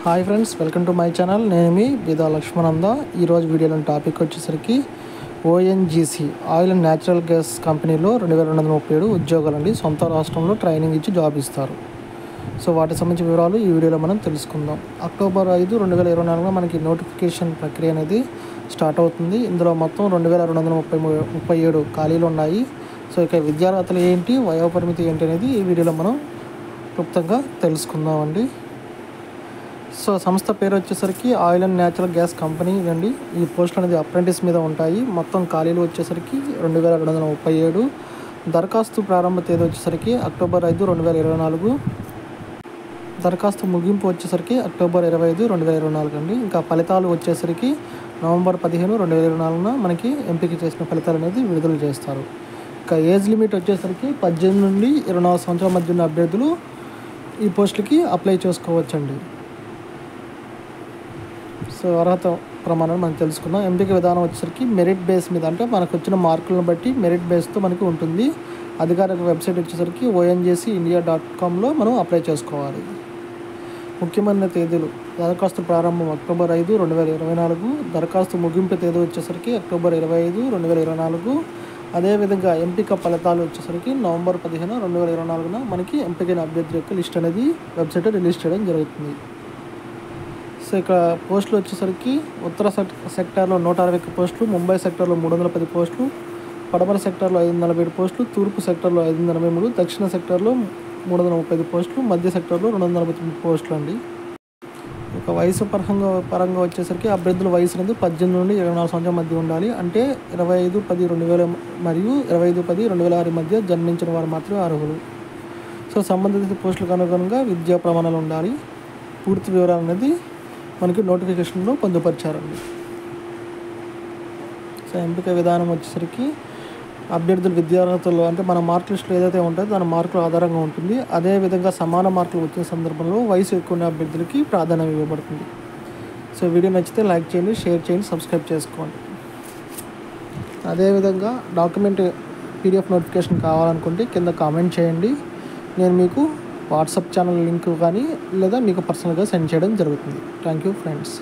Hi friends, welcome to my channel. నేను మీ బిదా లక్ష్మణంద. ఈరోజు వీడియోలోని టాపిక్ వచ్చేసరికి ONGC oil and natural gas కంపెనీలో 2237 ఉద్యోగాలండి. సొంత రాష్ట్రంలో ట్రైనింగ్ ఇచ్చి జాబ్ ఇస్తారు. సో వాటికి సంబంధించిన వివరాలు ఈ వీడియోలో మనం తెలుసుకుందాం. అక్టోబర్ 5, 2024 మనకి నోటిఫికేషన్ ప్రక్రియ అనేది స్టార్ట్ అవుతుంది. ఇందులో మొత్తం 2237 ఖాళీలు ఉన్నాయి. సో ఇక విద్యార్హతలు ఏంటి, వయోపరిమితి ఏంటి అనేది ఈ వీడియోలో మనం క్లుప్తంగా తెలుసుకుందామండి. సో సంస్థ పేరు వచ్చేసరికి oil and natural gas company అండి. ఈ పోస్టులు అనేది అప్రెంటిస్ మీద ఉంటాయి. మొత్తం ఖాళీలు వచ్చేసరికి 2237. దరఖాస్తు ప్రారంభ తేదీ వచ్చేసరికి అక్టోబర్ 5, 2024. దరఖాస్తు ముగింపు వచ్చేసరికి అక్టోబర్ 25, 2024 అండి. ఇంకా ఫలితాలు వచ్చేసరికి నవంబర్ 15, 2024 మనకి ఎంపిక చేసిన ఫలితాలు అనేది విడుదల చేస్తారు. ఇంకా ఏజ్ లిమిట్ వచ్చేసరికి 18 నుండి 24 సంవత్సరాల మధ్య ఉన్న అభ్యర్థులు ఈ పోస్టులకి అప్లై చేసుకోవచ్చండి. సో అర్హత ప్రమాణం మనం తెలుసుకుందాం. ఎంపిక విధానం వచ్చేసరికి మెరిట్ బేస్ మీద, అంటే మనకు వచ్చిన మార్కులను బట్టి మెరిట్ బేస్తో మనకి ఉంటుంది. అధికారిక వెబ్సైట్ వచ్చేసరికి ONGCindia.comలో మనం అప్లై చేసుకోవాలి. ముఖ్యమైన తేదీలు: దరఖాస్తు ప్రారంభం అక్టోబర్ 5, 2024. దరఖాస్తు ముగింపు తేదీ వచ్చేసరికి అక్టోబర్ 25, 2024. అదేవిధంగా ఎంపిక ఫలితాలు వచ్చేసరికి నవంబర్ 15, 2024 మనకి ఎంపికైన అభ్యర్థి యొక్క లిస్ట్ అనేది వెబ్సైట్ రిలీజ్ చేయడం జరుగుతుంది. సో ఇక్కడ పోస్టులు వచ్చేసరికి ఉత్తర సెక్టార్లో 161 పోస్టులు, ముంబై సెక్టార్లో 310 పోస్టులు, పడమర సెక్టార్లో 547 పోస్టులు, తూర్పు సెక్టార్లో 583, దక్షిణ సెక్టార్లో 335 పోస్టులు, మధ్య సెక్టార్లో 249 పోస్టులు అండి. ఇక వయసు పరంగా వచ్చేసరికి అభ్యర్థుల వయసు అనేది 18 నుండి 24 సంవత్సరాల మధ్య ఉండాలి. అంటే 25/10/2000 మరియు 25/10/2006 మధ్య జన్మించిన వారు మాత్రమే అర్హులు. సో సంబంధిత పోస్టులకు అనుగుణంగా విద్యా ప్రమాణాలు ఉండాలి. పూర్తి వివరాలు అనేది మనకి నోటిఫికేషన్లో పొందుపరిచారండి. సో ఎంపిక విధానం వచ్చేసరికి అభ్యర్థుల విద్యార్హతలు, అంటే మన మార్క్ లిస్టులో ఏదైతే ఉంటుందో దాని మార్కుల ఆధారంగా ఉంటుంది. అదేవిధంగా సమాన మార్కులు వచ్చిన సందర్భంలో వయసు ఎక్కువ ఉన్న అభ్యర్థులకి ప్రాధాన్యం ఇవ్వబడుతుంది. సో వీడియో నచ్చితే లైక్ చేయండి, షేర్ చేయండి, సబ్స్క్రైబ్ చేసుకోండి. అదేవిధంగా డాక్యుమెంట్ PDF నోటిఫికేషన్ కావాలనుకుంటే కింద కామెంట్ చేయండి. నేను మీకు వాట్సాప్ ఛానల్ లింక్ కానీ లేదా మీకు పర్సనల్గా సెండ్ చేయడం జరుగుతుంది. Thank you friends.